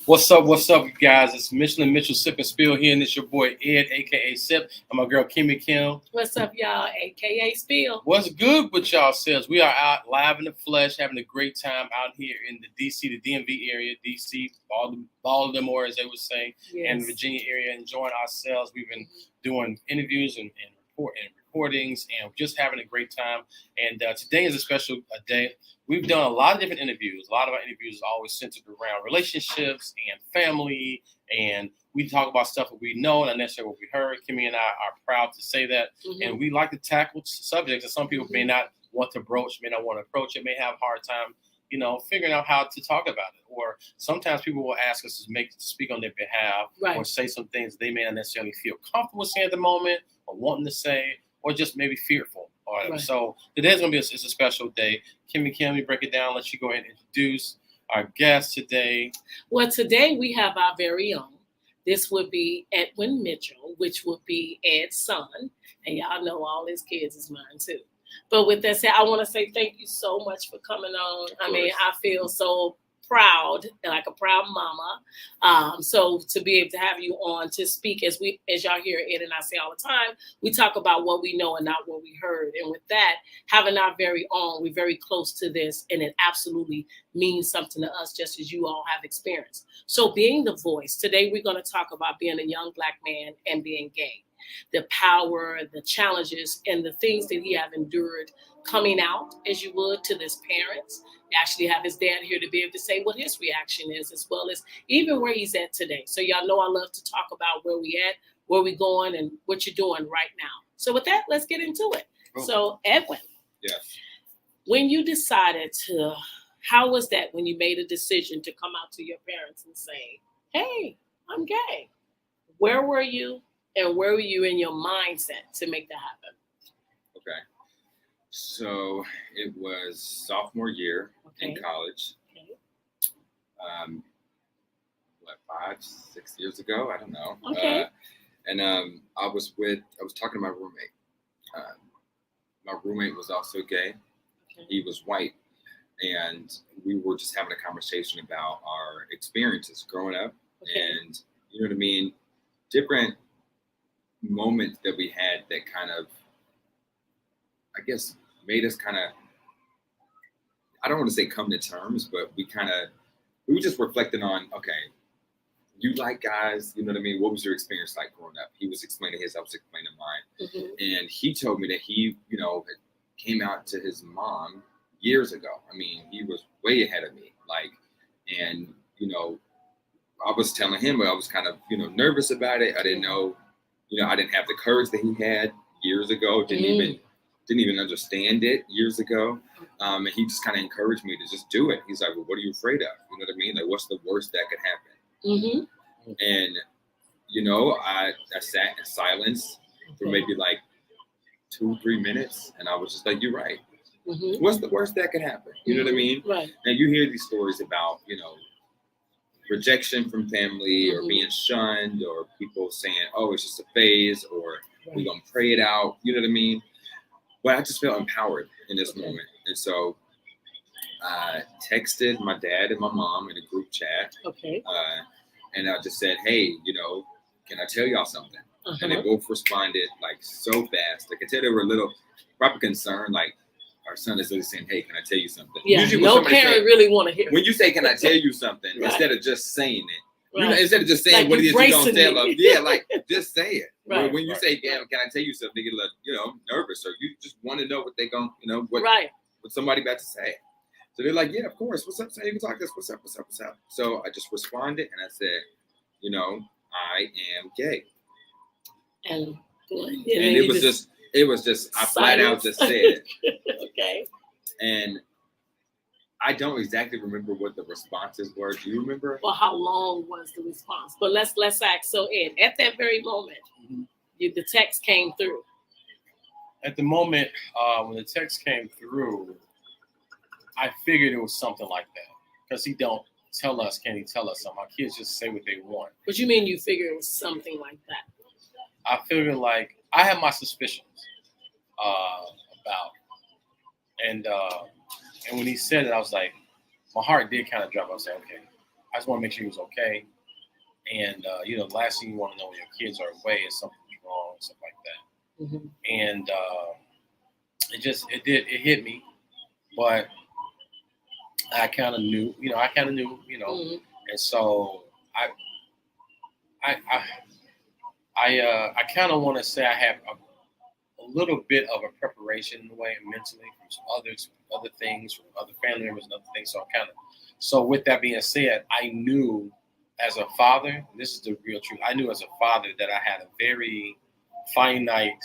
What's up, you guys? It's Mitchell&Mitchell Sip and Spill here, and it's your boy Ed, aka Sip, and my girl Kimmy Kim. What's up, y'all? AKA Spill. What's good with y'all selves? We are out live in the flesh, having a great time out here in the DC, the DMV area, DC, Baltimore, as they would say, and the Virginia area, enjoying ourselves. We've been doing interviews and recordings, and just having a great time. And today is a special day. We've done a lot of different interviews. A lot of our interviews are always centered around relationships and family, and we talk about stuff that we know, not necessarily what we heard. Kimmy and I are proud to say that, and we like to tackle subjects that some people may not want to broach, may not want to approach it, may have a hard time, figuring out how to talk about it. Or sometimes people will ask us to speak on their behalf, or say some things they may not necessarily feel comfortable saying at the moment, or wanting to say, or just maybe fearful. So today's going to be it's a special day. Kimmy, can we break it down? Let you go ahead and introduce our guest today. Well, today we have our very own. This would be Edwin Mitchell, which would be Ed's son. And y'all know all his kids is mine too. But with that said, I want to say thank you so much for coming on. I mean, I feel so proud, like a proud mama. So to be able to have you on to speak, as y'all hear Ed and I say all the time, we talk about what we know and not what we heard. And with that, having our very own, we're very close to this, and it absolutely means something to us, just as you all have experienced. So being the voice, today we're going to talk about being a young Black man and being gay. The power, the challenges, and the things that he have endured coming out, as you would, to his parents. Actually have his dad here to be able to say what his reaction is, as well as even where he's at today. So y'all know I love to talk about where we at, where we going, and what you're doing right now. So with that, let's get into it. Cool. So Edwin, when you decided to, how was that when you made a decision to come out to your parents and say, hey, I'm gay? Where were you, and where were you in your mindset to make that happen? Okay. So it was sophomore year in college. Okay. 5-6 years ago? I don't know. Okay. I was talking to my roommate. My roommate was also gay. Okay. He was white. And we were just having a conversation about our experiences growing up. Okay. And you know what I mean? Different moments that we had that kind of, I guess, made us kind of, I don't want to say come to terms, but we were just reflecting on, okay, you like guys, you know what I mean? What was your experience like growing up? He was explaining his, I was explaining mine. Mm-hmm. And he told me that he, had came out to his mom years ago. I mean, he was way ahead of me. And I was telling him, I was kind of, nervous about it. I didn't know, I didn't have the courage that he had years ago. Didn't even understand it years ago. And he just kind of encouraged me to just do it. He's like, well, what are you afraid of? You know what I mean? Like, what's the worst that could happen? Mm-hmm. And, I sat in silence for maybe like 2-3 minutes. And I was just like, you're right. Mm-hmm. What's the worst that could happen? You know what I mean? Right. And you hear these stories about, rejection from family, or being shunned, or people saying, oh, it's just a phase, or we're going to pray it out. You know what I mean? But I just felt empowered in this moment. And so I texted my dad and my mom in a group chat. Okay. And I just said, hey, can I tell y'all something? Uh-huh. And they both responded like so fast. I could tell they were a little probably concerned, like our son is really saying, hey, can I tell you something? Yeah, no parent really want to hear it. When you say, can I tell you something, instead of just saying it, instead of just saying like what it is you don't tell them, like just say it. Right, when you say, can I tell you something, they get a little, nervous, or you just want to know what they're going, what somebody about to say. So they're like, yeah, of course. What's up, son? You can talk this. What's up? So I just responded and I said, I am gay. And it was just, I flat out just said. Okay. And I don't exactly remember what the responses were. Do you remember? Well, how long was the response? But let's ask. So, Ed, at that very moment, the text came through. At the moment, when the text came through, I figured it was something like that. Because he don't tell us, can he tell us something? Our kids just say what they want. What you mean you figure it was something like that? I figured like, I had my suspicions about. And when he said it, I was like, my heart did kind of drop. I was like, okay, I just want to make sure he was okay. And the last thing you want to know when your kids are away is something's wrong, stuff like that. Mm-hmm. And it hit me, but I kind of knew, Mm-hmm. and so I kind of want to say I have a little bit of a preparation in a way mentally from some other things, from other family members and other things. So with that being said, I knew as a father, this is the real truth. I knew as a father that I had a very finite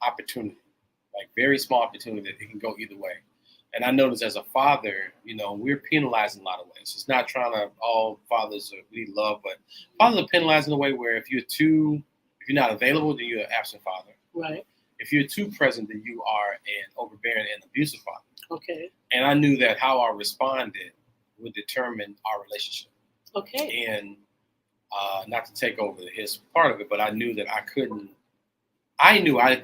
opportunity, like very small opportunity that it can go either way. And I noticed as a father, we're penalized in a lot of ways. It's not trying to all fathers we love, but fathers are penalized in a way where if you're not available, then you're an absent father. Right. If you're too present, then you are an overbearing and abusive father. Okay. And I knew that how I responded would determine our relationship. Okay. And not to take over his part of it, but I knew that I couldn't. I knew I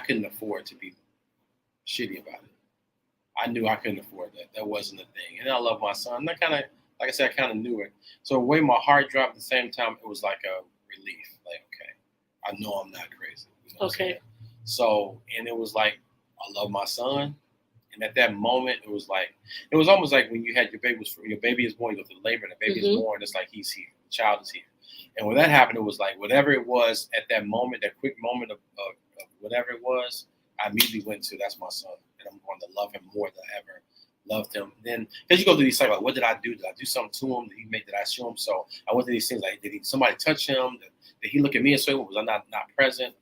couldn't afford to be shitty about it. I knew I couldn't afford that. That wasn't a thing. And I love my son. And I kind of, like I said, I kind of knew it. So the way my heart dropped at the same time, it was like a relief. Like, okay, I know I'm not crazy. Okay. So, and it was like, I love my son. And at that moment, it was almost like when you had your baby is born, you go through labor, and the baby is born, it's like he's here, the child is here. And when that happened, it was like whatever it was at that moment, that quick moment of whatever it was, I immediately went to, that's my son. And I'm going to love him more than I ever loved him. Then, because you go through these cycles, like, what did I do? Did I do something to him? Did I show him? So I went through these things like, somebody touch him? Did he look at me and say, was I not present?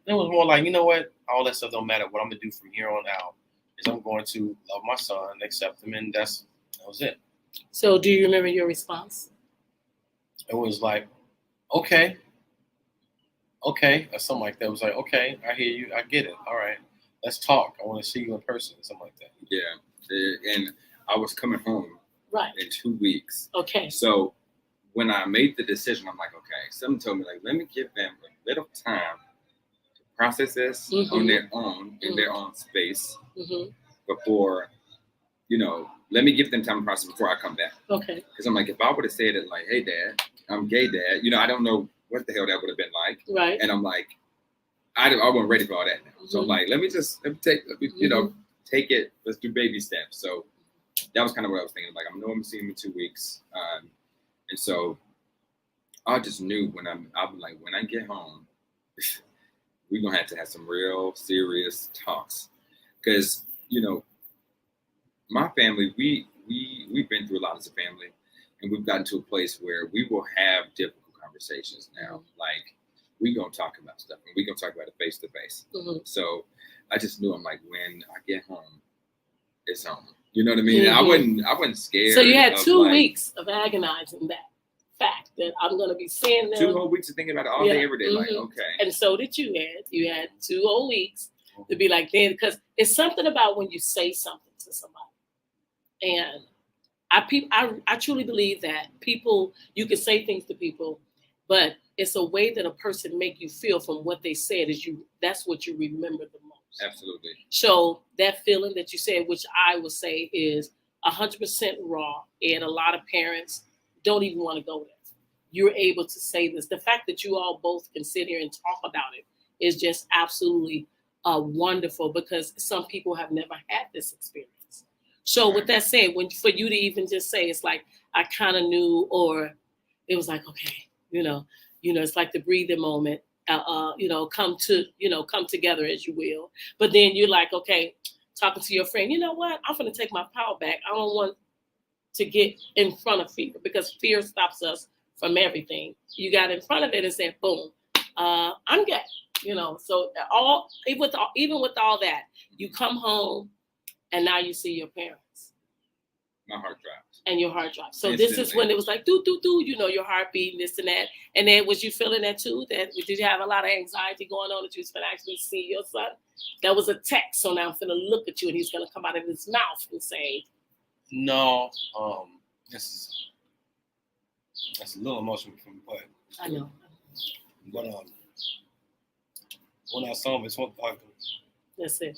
And it was more like, you know what? All that stuff don't matter. What I'm going to do from here on out is I'm going to love my son, accept him, and that was it. So do you remember your response? It was like, okay, or something like that. It was like, okay, I hear you. I get it. All right. Let's talk. I want to see you in person, something like that. Yeah, and I was coming home in 2 weeks. Okay. So when I made the decision, I'm like, okay. Someone told me, like, let me give them a little time to process this on their own, in their own space, before, let me give them time to process before I come back. Okay. Because I'm like, if I would have said it like, hey, Dad, I'm gay, Dad, I don't know what the hell that would have been like. Right. And I'm like, I wasn't ready for all that now. So I'm like, let me take it. Let's do baby steps. So that was kind of what I was thinking. Like, I know I'm seeing him in 2 weeks. And so I just knew when when I get home, we're going to have some real serious talks. Because, my family, we've been through a lot as a family, and we've gotten to a place where we will have difficult conversations now. Like, we're going to talk about stuff, and we're going to talk about it face to face. So I just knew, I'm like, when I get home, it's home. You know what I mean? I wasn't scared. So you had 2 weeks of agonizing that fact that I'm going to be seeing them. 2 whole weeks of thinking about it all day, every day. Like, okay. And so did you, Ed. You had 2 whole weeks to be like, then, because it's something about when you say something to somebody. And I truly believe that people, you can say things to people, but it's a way that a person make you feel from what they said that's what you remember the most. Absolutely. So that feeling that you said, which I would say is 100% raw, and a lot of parents don't even want to go there. You're able to say this. The fact that you all both can sit here and talk about it is just absolutely wonderful, because some people have never had this experience. So with that said, for you to even just say, it's like, I kind of knew, or it was like, okay, it's like the breathing moment, come together, as you will. But then you're like, okay, talking to your friend, you know what? I'm going to take my power back. I don't want to get in front of fear, because fear stops us from everything. You got in front of it and said, boom, I'm gay. So even with all that, you come home and now you see your parents. My heart drops. And your heart drops. So instantly. This is when it was like, do, your heart beating, this and that. And then was you feeling that too? Did you have a lot of anxiety going on that you was going to actually see your son? That was a text. So now I'm going to look at you and he's going to come out of his mouth and say. No, that's a little emotional for me, but. I know. But when I saw him, it's one thing. That's it.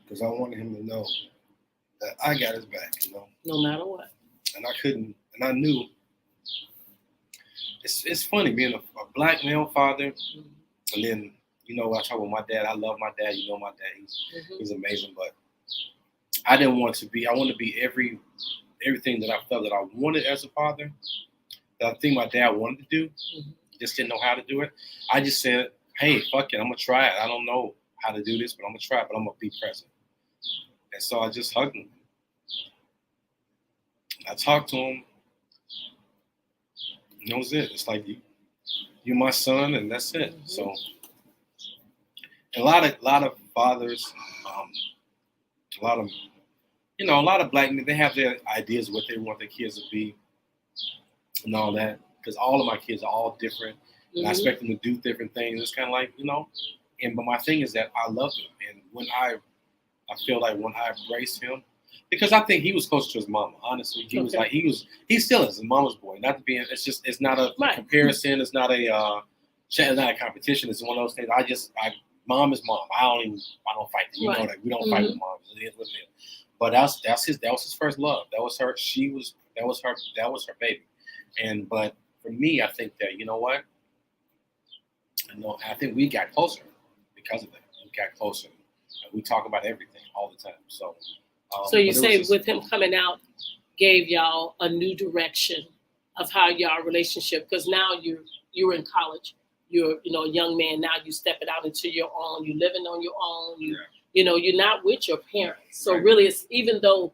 Because I wanted him to know that I got his back, No matter what. and I couldn't, and I knew. It's funny being a black male father, and then I talk about my dad. I love my dad. My dad. He's amazing, but I didn't want to be. I wanted to be everything that I felt that I wanted as a father. That I think my dad wanted to do, just didn't know how to do it. I just said, "Hey, fuck it, I'm gonna try it. I don't know how to do this, but I'm gonna try it. But I'm gonna be present." And so I just hugged him. I talked to him. And that was it. It's like you're my son, and that's it. So a lot of fathers, a lot of black men, they have their ideas of what they want their kids to be and all that. Because all of my kids are all different, and I expect them to do different things. It's kind of like but my thing is that I love him, and when I feel like when I embrace him, because I think he was close to his mama. Honestly, he was like he still is a mama's boy. Not to be, it's not a comparison. It's not a competition. It's one of those things. Mom is mom. I don't fight. You know that we don't fight with moms. It is what it is. But that was his first love. That was her. That was her baby. But for me, I think that what, I think we got closer because of that. We got closer. We talk about everything all the time. So. So you say with him coming out, gave y'all a new direction of how y'all relationship, because now you're in college, you're a young man, now you stepping out into your own, you living on your own, you're not with your parents. So really, it's even though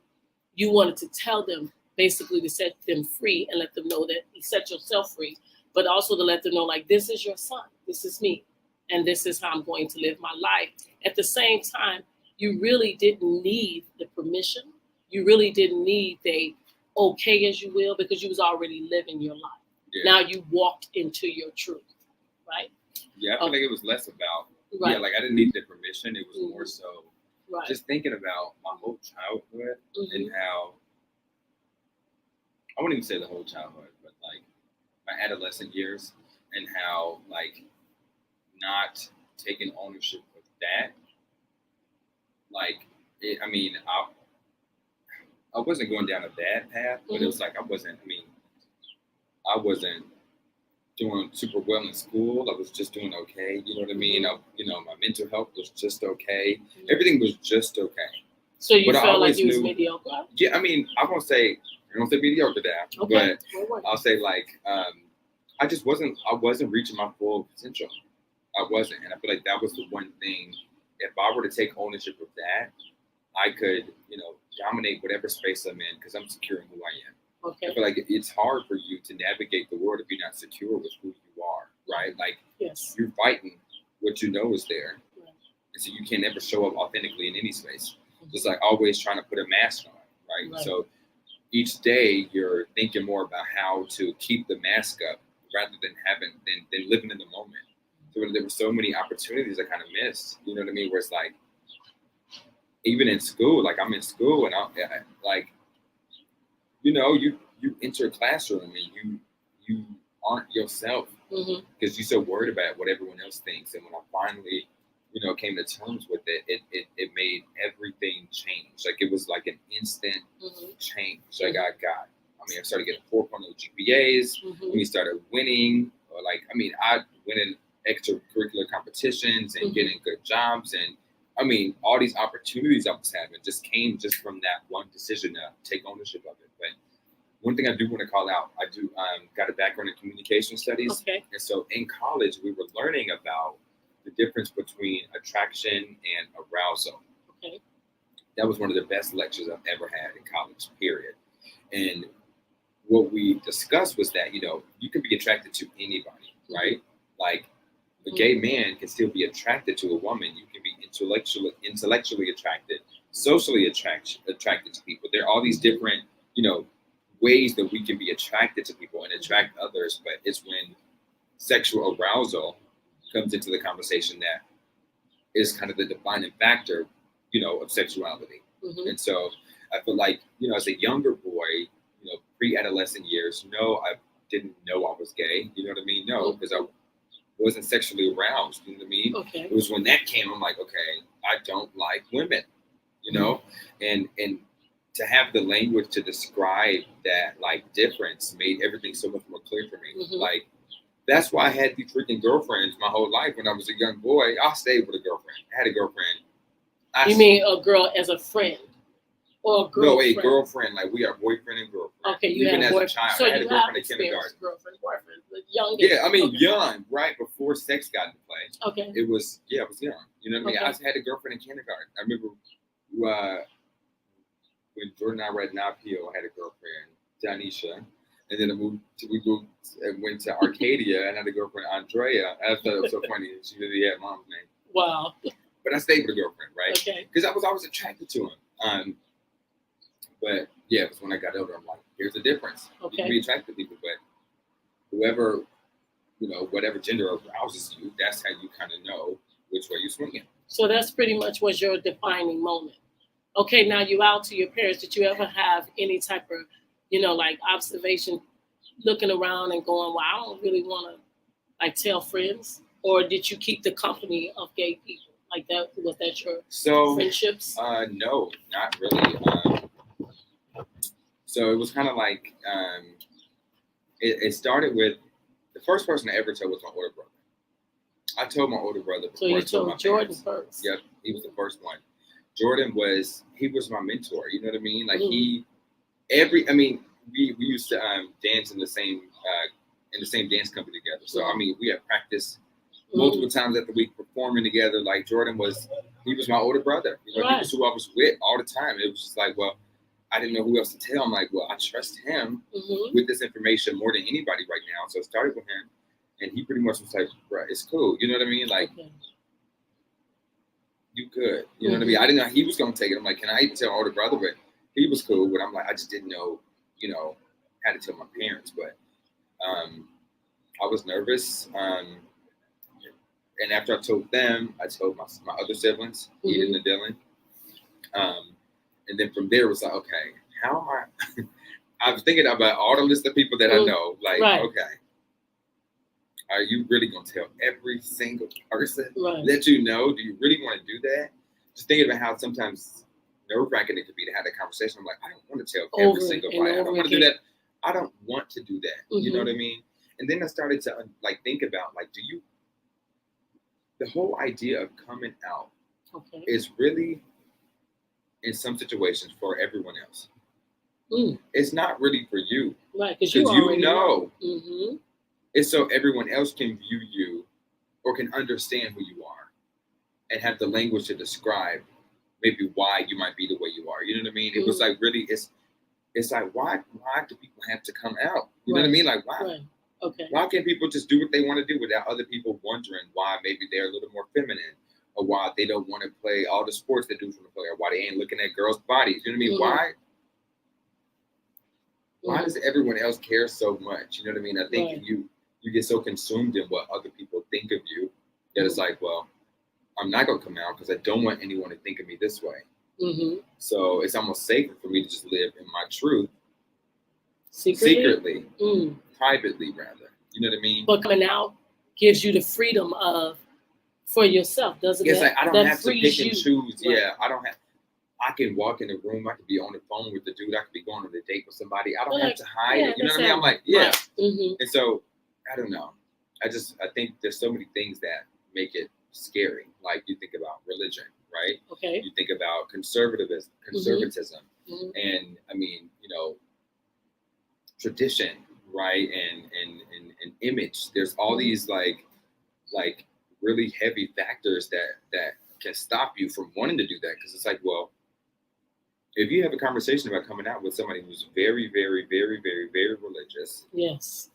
you wanted to tell them basically to set them free and let them know that you set yourself free, but also to let them know like this is your son, this is me, and this is how I'm going to live my life. At the same time, you really didn't need the permission. You really didn't need the okay, as you will, because you was already living your life. Yeah. Now you walked into your truth, right? Yeah, I feel like it was less about, like I didn't need the permission. It was more so just thinking about my whole childhood and how, I wouldn't even say the whole childhood, but like my adolescent years and how like not taking ownership of that. Like, I wasn't going down a bad path, but it was like I wasn't doing super well in school. I was just doing okay. You know what I mean? My mental health was just okay. Everything was just okay. So you felt like you was mediocre? Yeah, I don't say mediocre now, but I'll say like, I wasn't reaching my full potential. I wasn't. And I feel like that was the one thing. If I were to take ownership of that, I could, dominate whatever space I'm in because I'm secure in who I am. Okay. I feel like it's hard for you to navigate the world if you're not secure with who you are, right? Like, you're fighting what you know is there. Right. And so you can never show up authentically in any space. It's like always trying to put a mask on, right? So each day you're thinking more about how to keep the mask up rather than than living in the moment. So there were so many opportunities I kind of missed, you know what I mean? Where it's like, even in school, like I'm in school and you enter a classroom and you aren't yourself because you're so worried about what everyone else thinks. And when I finally, came to terms with it, it made everything change. Like it was like an instant change. Like I started getting 4.0 GPAs when we started winning. I went in extracurricular competitions and getting good jobs, and all these opportunities I was having just came just from that one decision to take ownership of it. But one thing I do want to call out, I do got a background in communication studies, and so in college we were learning about the difference between attraction and arousal. That was one of the best lectures I've ever had in college, period. And what we discussed was that you can be attracted to anybody, right? Like, a gay man can still be attracted to a woman. You can be intellectually attracted, socially attracted to people. There are all these different, ways that we can be attracted to people and attract others. But it's when sexual arousal comes into the conversation that is kind of the defining factor, of sexuality. And so I feel like, as a younger boy, pre-adolescent years, no, I didn't know I was gay. You know what I mean? No, because I wasn't sexually aroused, you know what I mean? It was when that came, I'm like, okay, I don't like women, and to have the language to describe that like difference made everything so much more clear for me. Mm-hmm. Like that's why I had these freaking girlfriends my whole life. When I was a young boy, I stayed with a girlfriend. I had a girlfriend. You mean a girl as a friend? Or a girlfriend? No, a girlfriend. Like we are boyfriend and girlfriend. Okay, you even had as a child, so I had you a girlfriend have in kindergarten. Boyfriend, young. Yeah, I mean okay. young, right before sex got into play. Okay. It was young. You know what I mean? Okay. I had a girlfriend in kindergarten. I remember when Jordan and I were at Knob Hill, I had a girlfriend, Janisha. And then we moved and went to Arcadia and had a girlfriend, Andrea. I thought it was so funny. She really had mom's name. Wow. But I stayed with a girlfriend, right? Okay. Because I was always attracted to him. But yeah, it was when I got older, I'm like, here's the difference. Okay. You can be attracted to people, but whoever, whatever gender arouses you, that's how you kind of know which way you're swinging. So that's pretty much was your defining moment. Okay, now you out to your parents. Did you ever have any type of, like observation, looking around and going, well, I don't really want to like tell friends? Or did you keep the company of gay people? Like that, was that your friendships? No, not really. So it was kind of like, it started with, the first person I ever told was my older brother. I told my older brother before. So you told Jordan first? Yep, he was the first one. Jordan was my mentor. You know what I mean? Like we used to dance in the same dance company together. So I mean, we had practice multiple times at the week performing together. Like Jordan was my older brother. He was who I was with all the time. It was just like, well, I didn't know who else to tell. I'm like, well, I trust him with this information more than anybody right now. So I started with him, and he pretty much was like, bro, it's cool. You know what I mean? Like, you could. You know what I mean? I didn't know he was going to take it. I'm like, can I even tell my older brother? But he was cool. But I'm like, I just didn't know, how to tell my parents. But I was nervous. And after I told them, I told my other siblings, Eden and Dylan. And then from there, it was like, okay, how am I? I was thinking about all the list of people that I know. Like, okay, are you really going to tell every single person that you know? Do you really want to do that? Just thinking about how sometimes nerve-wracking it could be to have that conversation. I'm like, I don't want to tell every single body. I don't want to do that. I don't want to do that. You know what I mean? And then I started to think about the whole idea of coming out is really, in some situations, for everyone else. It's not really for you. Right, because you know. It's so everyone else can view you or can understand who you are and have the language to describe maybe why you might be the way you are. You know what I mean? It was like really, it's like, why do people have to come out? You know what I mean? Like, why? Right. Okay. Why can't people just do what they want to do without other people wondering why maybe they're a little more feminine, or why they don't want to play all the sports that dudes want to play, or why they ain't looking at girls' bodies? You know what I mean? Why does everyone else care so much? You know what I mean? I think you get so consumed in what other people think of you that it's like, well, I'm not gonna come out because I don't want anyone to think of me this way. So it's almost safer for me to just live in my truth secretly. Privately, rather. You know what I mean? But coming out gives you the freedom for yourself, doesn't it? It's like I don't have to pick and choose. Right. Yeah, I can walk in the room. I could be on the phone with the dude. I could be going on a date with somebody. I don't have to hide it. You know what I mean? I'm like, yeah. And so I don't know. I think there's so many things that make it scary. Like you think about religion, right? Okay. You think about conservatism, and I mean, tradition, right? And image. There's all these like really heavy factors that can stop you from wanting to do that, because it's like, well, if you have a conversation about coming out with somebody who's very, very, very, very, very religious, yes,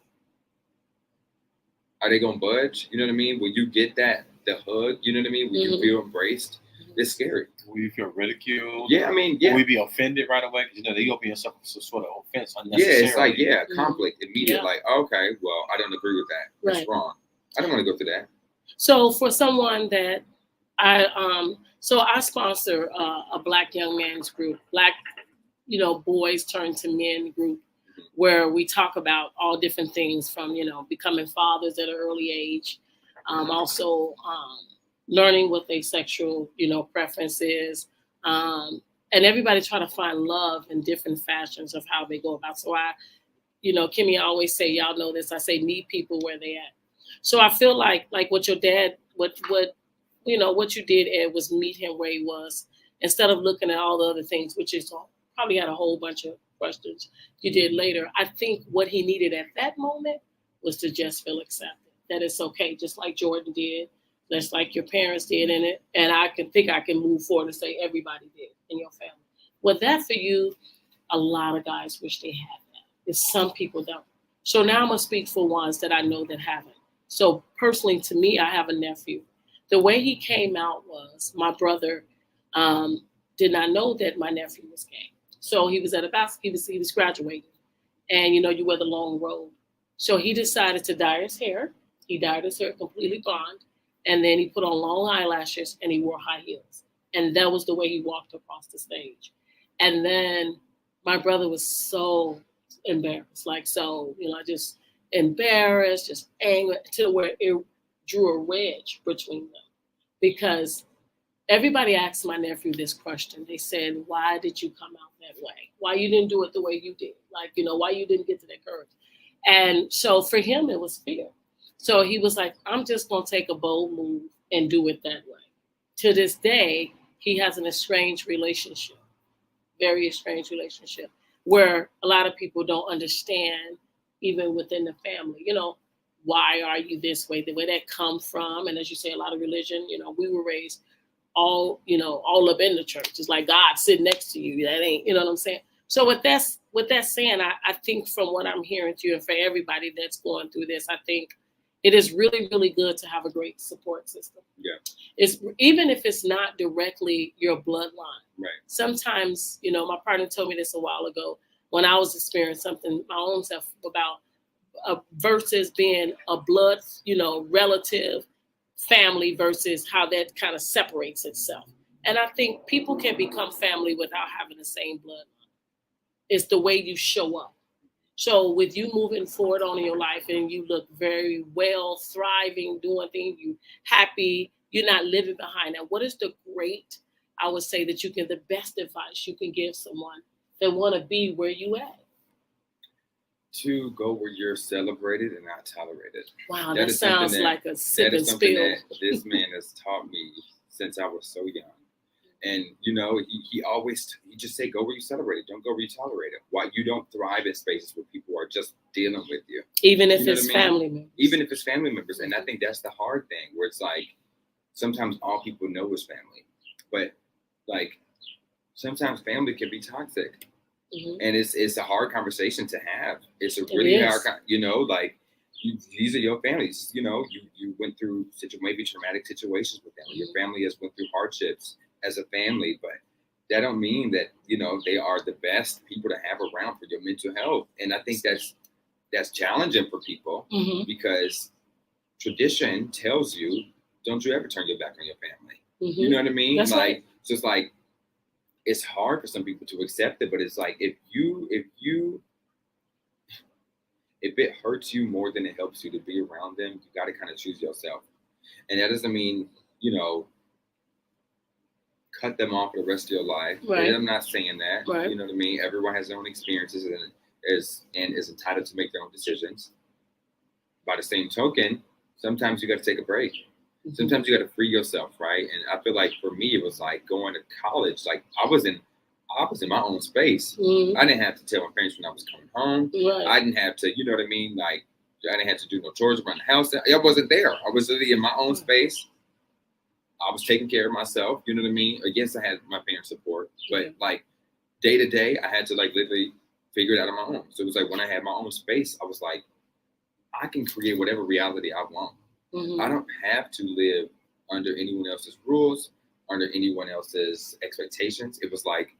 are they gonna budge? You know what I mean? Will you get the hug? You know what I mean? Will you feel embraced? It's scary. Will you feel ridiculed? Yeah, I mean, yeah. Will we be offended right away? Because they open yourself some sort of offense unnecessarily. Yeah, it's like conflict immediate. Like, okay, well, I don't agree with that. That's wrong. I don't want to go through that. So for someone that I sponsor a Black young men's group, Black, boys turn to men group, where we talk about all different things from, becoming fathers at an early age, also learning what their sexual, preference is, and everybody try to find love in different fashions of how they go about. So Kimmy, I always say, y'all know this, I say, meet people where they at. So I feel like what your dad, what you did, Ed, was meet him where he was, instead of looking at all the other things, which is probably had a whole bunch of questions you did later. I think what he needed at that moment was to just feel accepted, that it's okay, just like Jordan did, just like your parents did in it. And I can move forward and say everybody did in your family. With that for you, a lot of guys wish they had that. If some people don't. So now I'm going to speak for ones that I know that haven't. So personally, to me, I have a nephew. The way he came out was my brother did not know that my nephew was gay. So he was at a basketball, he was graduating. And you wear the long robe. So he decided to dye his hair. He dyed his hair completely blonde. And then he put on long eyelashes and he wore high heels. And that was the way he walked across the stage. And then my brother was so embarrassed, just embarrassed, just angry, to where it drew a wedge between them. Because everybody asked my nephew this question. They said, why did you come out that way? Why you didn't do it the way you did? Why you didn't get to that courage? And so for him, it was fear. So he was like, I'm just going to take a bold move and do it that way. To this day, he has an estranged relationship, very estranged relationship, where a lot of people don't understand, even within the family, why are you this way, where that come from. And as you say, a lot of religion, we were raised all up in the church. It's like God sitting next to you. That ain't, what I'm saying? So with that saying, I think from what I'm hearing to you, and for everybody that's going through this, I think it is really, really good to have a great support system. Yeah. It's even if it's not directly your bloodline. Right. Sometimes, my partner told me this a while ago when I was experiencing something my own self about versus being a blood, relative family versus how that kind of separates itself. And I think people can become family without having the same bloodline. It's the way you show up. So with you moving forward on in your life and you look very well, thriving, doing things, you happy, you're not living behind that. What is the I would say that the best advice you can give someone that want to be where you at? To go where you're celebrated and not tolerated. Wow, that sounds like a sip and spill. That this man has taught me since I was so young. And, he just say, go where you celebrate it. Don't go where you tolerate it. Why you don't thrive in spaces where people are just dealing with you. Even if it's family members. Even if it's family members. And I think that's the hard thing, where it's like, sometimes all people know is family. But, sometimes family can be toxic. Mm-hmm. And it's a hard conversation to have. It's a really hard, these are your families. You went through maybe traumatic situations with them. Mm-hmm. Your family has went through hardships as a family, but that don't mean that, they are the best people to have around for your mental health. And I think that's challenging for people. Mm-hmm. Because tradition tells you, don't you ever turn your back on your family. Mm-hmm. You know what I mean? That's right. So it's like, it's hard for some people to accept it, but it's like, if it hurts you more than it helps you to be around them, you got to kind of choose yourself. And that doesn't mean, cut them off for the rest of your life. Right. And I'm not saying that. Right. You know what I mean? Everyone has their own experiences and is entitled to make their own decisions. By the same token, sometimes you got to take a break. Mm-hmm. Sometimes you got to free yourself, right? And I feel like for me, it was like going to college. Like I was in my own space. Mm-hmm. I didn't have to tell my parents when I was coming home. Right. I didn't have to, you know what I mean? Like I didn't have to do no chores around the house. I wasn't there. I was literally in my own space. I was taking care of myself, you know what I mean? Yes, I had my parents' support, but day to day, I had to literally figure it out on my own. So it was like when I had my own space, I was like, I can create whatever reality I want. Mm-hmm. I don't have to live under anyone else's rules, under anyone else's expectations. It was like,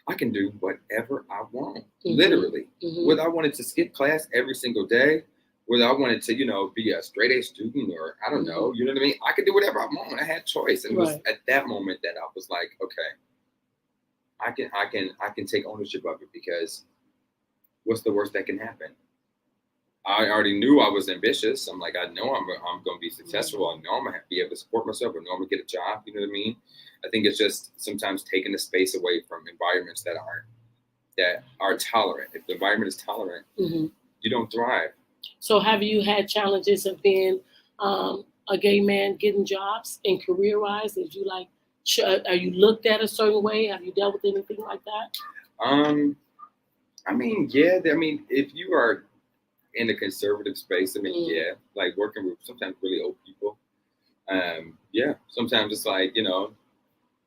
I can do whatever I want, mm-hmm. literally. Mm-hmm. Whether I wanted to skip class every single day, whether I wanted to, be a straight A student or I don't know, you know what I mean? I could do whatever I want. I had choice. And it was at that moment that I was like, okay, I can take ownership of it, because what's the worst that can happen? I already knew I was ambitious. I'm like, I know I'm going to be successful. I know I'm going to be able to support myself. I know I'm going to get a job. You know what I mean? I think it's just sometimes taking the space away from environments that are tolerant. If the environment is tolerant, you don't thrive. So have you had challenges of being a gay man getting jobs and career-wise? Did you like, are you looked at a certain way? Have you dealt with anything like that? I mean, yeah. I mean, if you are in the conservative space, I mean, yeah, like working with sometimes really old people. Yeah, sometimes it's like, you know,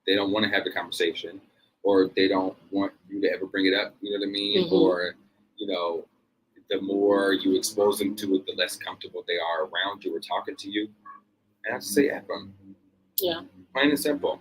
they don't want to have the conversation, or they don't want you to ever bring it up. You know what I mean? Or, you know, the more you expose them to it, the less comfortable they are around you or talking to you. And I just say, F them. Yeah. Plain and simple.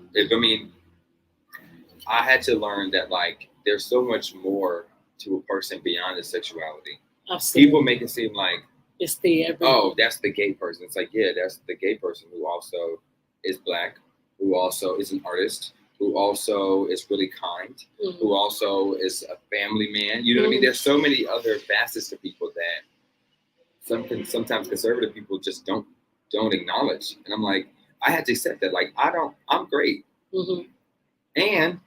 I had to learn that, like, there's so much more to a person beyond his sexuality. Absolutely. People make it seem like it's that's the gay person. It's like, yeah, that's the gay person who also is Black, who also is an artist, who also is really kind, who also is a family man. You know what I mean? There's so many other facets to people that sometimes conservative people just don't acknowledge. And I'm like, I had to accept that. Like, I'm great. And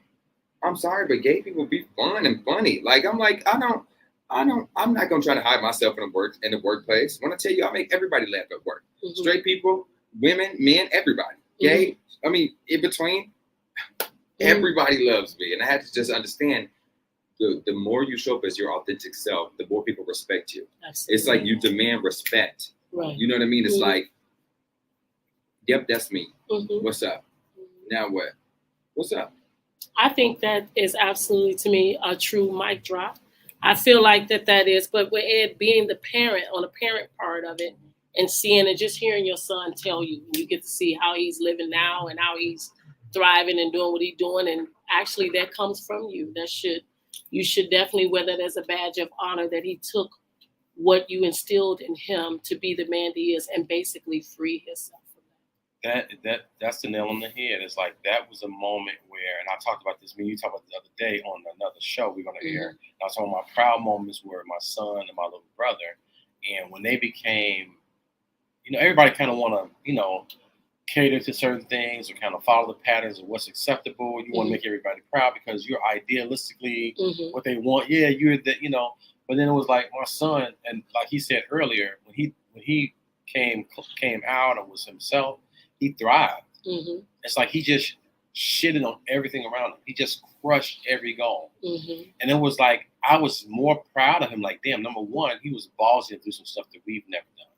I'm sorry, but gay people be fun and funny. Like, I'm like, I'm not gonna try to hide myself in the workplace. When I tell you, I make everybody laugh at work. Straight people, women, men, everybody. Gay, I mean, in between, everybody loves me. And I had to just understand the more you show up as your authentic self, the more people respect you. Absolutely. It's like you demand respect. Right. You know what I mean? It's like, yep, that's me. What's up? Now what? What's up? I think that is absolutely, to me, a true mic drop. I feel like that is, but with Ed being the parent, on the parent part of it, and seeing and just hearing your son tell you, you get to see how he's living now and how he's thriving and doing what he's doing, and actually that comes from you. You should definitely wear that as a badge of honor that he took what you instilled in him to be the man he is and basically free himself. That's the nail on the head. It's like that was a moment where, and I talked about this. You talked about the other day on another show we're gonna air. I was talking about my proud moments were my son and my little brother, and when they became, you know, everybody kind of want to, you know, cater to certain things or kind of follow the patterns of what's acceptable. You want to make everybody proud because you're idealistically what they want. Yeah, you're the, you know. But then it was like my son, and like he said earlier, when he came out and was himself. He thrived. It's like he just shitted on everything around him. He just crushed every goal. And it was like, I was more proud of him. Like, damn, number one, he was ballsy to do some stuff that we've never done.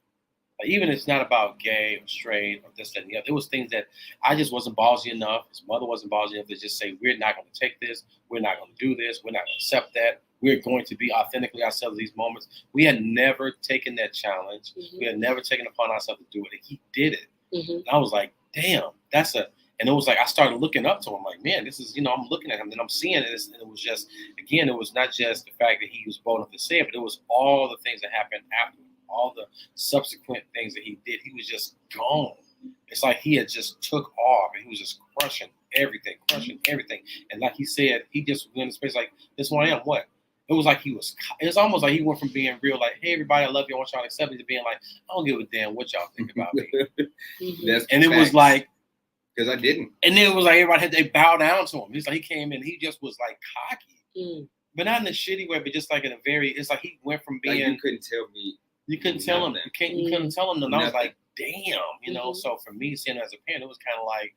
Like, even if it's not about gay or straight or this, that, and the other. It was things that I just wasn't ballsy enough. His mother wasn't ballsy enough to just say, we're not going to take this. We're not going to do this. We're not going to accept that. We're going to be authentically ourselves in these moments. We had never taken that challenge. We had never taken it upon ourselves to do it. And he did it. And I was like, damn, and it was like, I started looking up to him, like, man, this is, you know, I'm looking at him and I'm seeing it. And it was just, again, it was not just the fact that he was bold enough to say it, but it was all the things that happened after, all the subsequent things that he did. He was just gone. It's like he had just took off and he was just crushing everything. And like he said, he just went in space like, this one I am, what? It was like it's almost like he went from being real, like, hey, everybody, I love you, I want y'all to accept me, to being like, I don't give a damn what y'all think about me. And it was like, because I didn't. And then it was like everybody they bow down to him. It's like he came in, he just was like cocky. But not in a shitty way, but just like in a very, it's like he went from being. Like you couldn't tell me. You couldn't tell him. You couldn't tell him. And I was like, damn, you know. So for me, seeing as a parent, it was kind of like,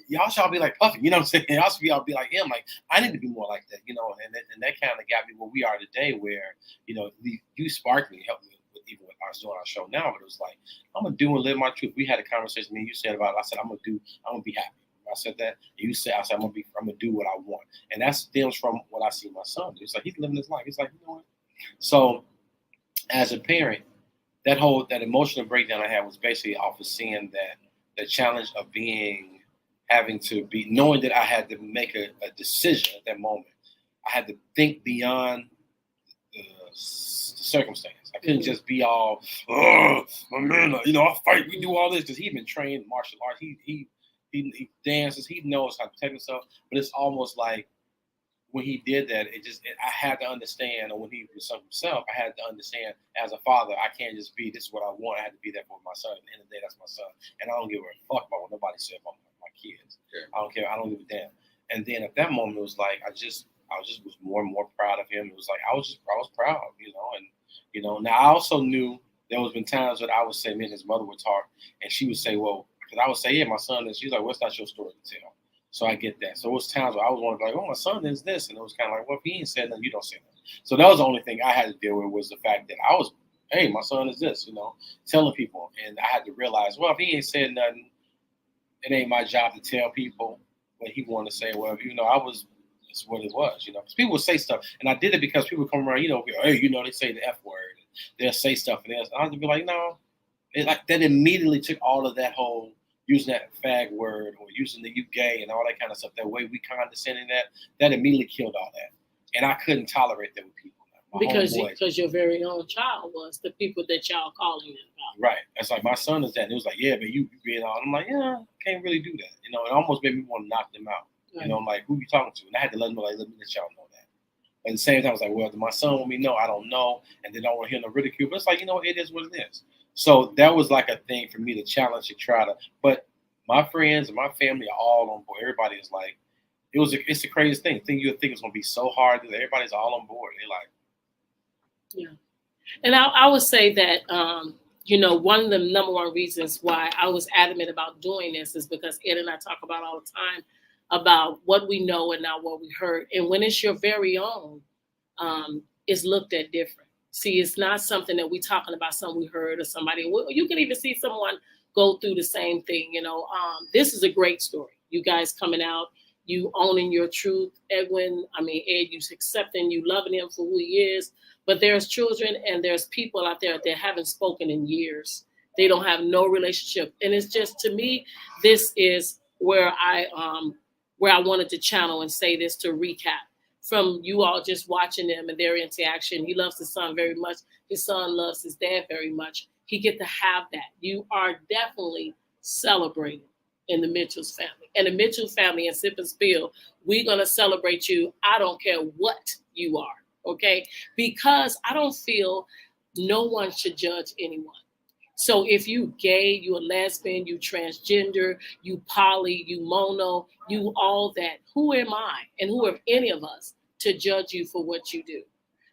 y'all should all be like Puffy, you know what I'm saying? Y'all should be like him. Like, I need to be more like that, you know. And that kind of got me where we are today, where, you know, you sparked me, helped me with even with us doing our show now. But it was like, I'm gonna do and live my truth. We had a conversation, and you said about it. I said, I'm gonna be happy. I said that. You said, I said, I'm gonna do what I want, and that stems from what I see my son do. It's like he's living his life. It's like, you know what? So, as a parent, that emotional breakdown I had was basically off of seeing that the challenge of having to be, knowing that I had to make a decision at that moment. I had to think beyond the circumstance. I couldn't just be all, oh, my man, you know, I'll fight. We do all this because he's been trained in martial arts. He dances. He knows how to protect himself. But it's almost like when he did that, I had to understand, or when he was himself, I had to understand as a father, I can't just be, this is what I want. I had to be there for my son. At the end of the day, that's my son. And I don't give a fuck about what nobody said about my kids. Yeah. I don't care. I don't give a damn. And then at that moment, it was like, I just was more and more proud of him. It was like, I was proud, and, now I also knew there was been times that I would say, me and his mother would talk, and she would say, well, because I would say, yeah, my son is, she's like, what's not your story to tell? So I get that. So it was times where I was wondering, like, oh, my son is this. And it was kind of like, well, if he ain't said nothing, you don't say nothing. So that was the only thing I had to deal with, was the fact that I was, hey, my son is this, telling people. And I had to realize, well, if he ain't said nothing, it ain't my job to tell people what he wanted to say. Well, it's what it was, because people would say stuff. And I did it because people come around, hey, they say the F word. They'll say stuff. And I had to be like, no. That immediately took all of that whole, using that fag word or using the you gay and all that kind of stuff, that way we condescending that immediately killed all that. And I couldn't tolerate that with people. Because your very own child was the people that y'all calling it about. Right. It's like, my son is that. And it was like, yeah, but you being on. I'm like, yeah, I can't really do that. It almost made me want to knock them out. Right. I'm like, who you talking to? And I had to let them know, like, let me let y'all know that. But at the same time, I was like, well, did my son want me to know? I don't know. And they don't want to hear no ridicule. But it's like, it is what it is. So that was like a thing for me to challenge, to try to, but my friends and my family are all on board. Everybody is like, it's the craziest thing. You think it's going to be so hard that everybody's all on board. They're like, yeah. And I would say that, one of the number one reasons why I was adamant about doing this is because Ed and I talk about all the time about what we know and not what we heard. And when it's your very own, it's looked at different. See, it's not something that we're talking about, something we heard or somebody. You can even see someone go through the same thing. This is a great story. You guys coming out, you owning your truth. Ed, you accepting, you loving him for who he is. But there's children and there's people out there that haven't spoken in years. They don't have no relationship. And it's just, to me, this is where I wanted to channel and say this to recap. From you all just watching them and their interaction. He loves his son very much. His son loves his dad very much. He get to have that. You are definitely celebrating in the Mitchell's family. And the Mitchell family and Sip and Spill, we're going to celebrate you. I don't care what you are, okay? Because I don't feel no one should judge anyone. So if you gay, you a lesbian, you transgender, you poly, you mono, you all that, who am I and who are any of us to judge you for what you do?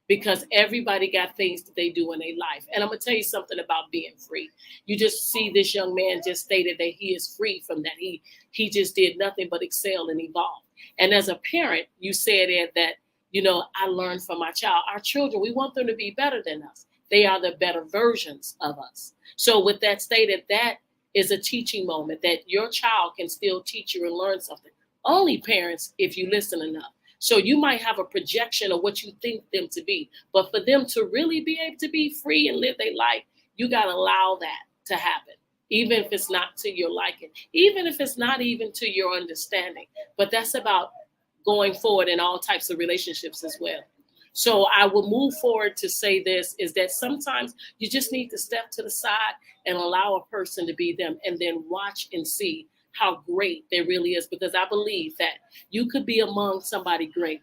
Because everybody got things that they do in their life. And I'm going to tell you something about being free. You just see this young man just stated that he is free from that. He just did nothing but excel and evolve. And as a parent, you said, Ed, that, I learned from my child. Our children, we want them to be better than us. They are the better versions of us. So with that stated, that is a teaching moment that your child can still teach you and learn something. Only parents, if you listen enough. So you might have a projection of what you think them to be, but for them to really be able to be free and live their life, you got to allow that to happen, even if it's not to your liking, even if it's not even to your understanding. But that's about going forward in all types of relationships as well. So I will move forward to say this, is that sometimes you just need to step to the side and allow a person to be them, and then watch and see how great there really is. Because I believe that you could be among somebody great,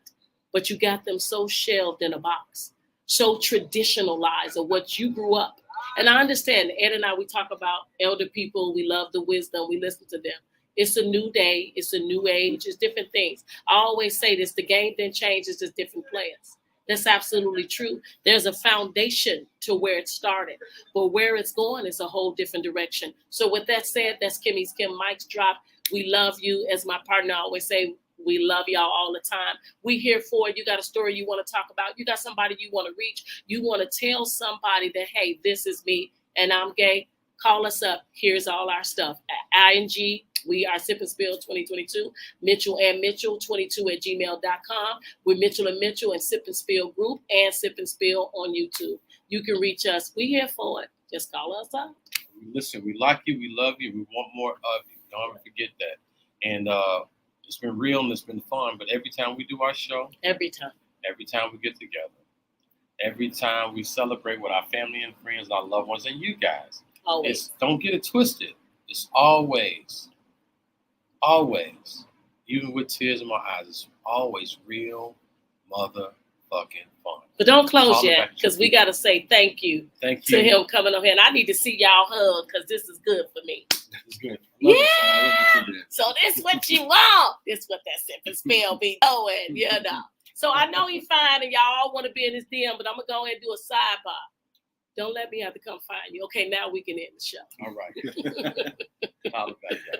but you got them so shelved in a box, so traditionalized of what you grew up. And I understand, Ed and I, we talk about elder people. We love the wisdom. We listen to them. It's a new day. It's a new age. It's different things. I always say this, the game then changes, just different players. That's absolutely true. There's a foundation to where it started, but where it's going is a whole different direction. So with that said, that's Kimmy's Kim Mike's drop. We love you. As my partner always say, we love y'all all the time. We here for it. You got a story you want to talk about. You got somebody you want to reach. You want to tell somebody that, hey, this is me and I'm gay. Call us up. Here's all our stuff. At ING, we are Sip and Spill 2022, Mitchell&Mitchell 22@gmail.com. We're Mitchell&Mitchell and Sip and Spill group and Sip and Spill on YouTube. You can reach us. We here for it. Just call us up. Listen, we like you. We love you. We want more of you. Don't ever forget that. And it's been real and it's been fun. But every time we do our show, every time we get together, every time we celebrate with our family and friends, our loved ones, and you guys, don't get it twisted. It's always, even with tears in my eyes, it's always real motherfucking fun. But don't close Call it yet, back. because we got to say thank you Thank to you. him coming over here. And I need to see y'all hug, because this is good for me. It's good. Yeah. I love you too, man. So this what you want. This what that sip and spell be doing, you know. So I know he fine and y'all all want to be in his DM, but I'm going to go ahead and do a sidebar. Don't let me have to come find you. Okay, now we can end the show. All right. Call it back, y'all.